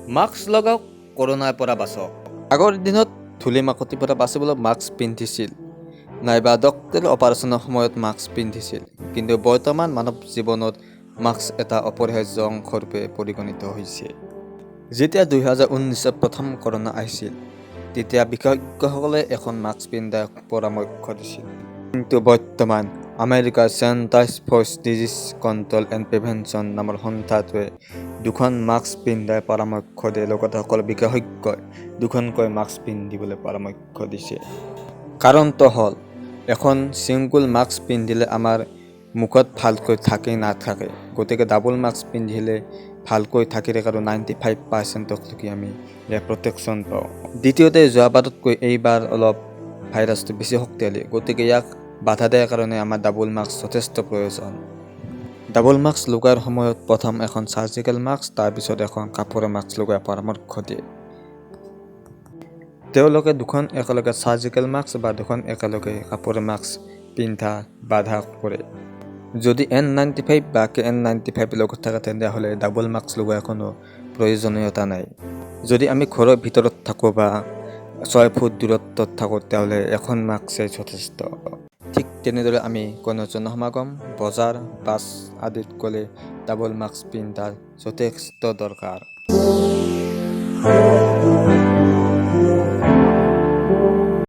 Mask লগাওক, কৰোণাৰ পৰা বাচক। আগৰ দিনত ধূলি মাকতিৰ পৰা বাচিবলৈ মাস্ক পিন্ধিছিল, নাইবা ডক্টৰে অপাৰেশ্যনৰ সময়ত মাস্ক পিন্ধিছিল। কিন্তু বৰ্তমান মানৱ জীৱনত মাস্ক এটা অপৰিহাৰ্য অংশৰূপে পৰিগণিত হৈছে। যেতিয়া 2019 প্ৰথম কৰোণা আহিছিল, তেতিয়া বিশেষজ্ঞসকলে এখন মাস্ক পিন্ধাৰ পৰামৰ্শ দিছিল। কিন্তু বৰ্তমান আমেৰিকাৰ Centers for Disease Control and Prevention নামৰ সংস্থাটোৱে দুখন মাস্ক পিন্ধাৰ পৰামৰ্শ দিয়ে। লগতে সকলো বিশেষজ্ঞই দুখনকৈ মাস্ক পিন্ধিবলৈ পৰামৰ্শ দিছে। কাৰণটো হ'ল, এখন ছিংগুল মাস্ক পিন্ধিলে আমাৰ মুখত ভালকৈ ঢাকি নাথাকে। গতিকে ডাবল মাস্ক পিন্ধিলে ভালকৈ ঢাকি থাকে আৰু 95% আমি ইয়াৰ প্ৰটেকশ্যন পাওঁ। দ্বিতীয়তে, যোৱাবাৰতকৈ এইবাৰ অলপ ভাইৰাছটো বেছি শক্তিশালী। গতিকে ইয়াক বাধা দিয়াৰ কাৰণে আমাৰ ডাবল মাস্ক যথেষ্ট প্ৰয়োজন। ডাবল মাস্ক লগোৱাৰ সময়ত প্ৰথম এখন চাৰ্জিকেল মাস্ক, তাৰপিছত এখন কাপোৰৰ মাস্ক লগোৱাৰ পৰামৰ্শ দিয়ে। তেওঁলোকে দুখন একেলগে চাৰ্জিকেল মাস্ক বা দুখন একেলগে কাপোৰৰ মাস্ক পিন্ধা বাধা কৰে। যদি N95 বা KN95 লগত থাকে তেন্তেহ'লে ডাবল মাস্ক লগোৱাৰ কোনো প্ৰয়োজনীয়তা নাই। যদি আমি ঘৰৰ ভিতৰত থাকোঁ বা 6 ফুট দূৰত্বত থাকোঁ তেতিয়াহ'লে এখন মাস্কেই যথেষ্ট। ঠিক তেনেদৰে আমি কোনো জনসমাগম, বজাৰ, বাছ আদিত গ'লে ডাবল মাস্ক পিন্ধাৰ যথেষ্ট দৰকাৰ।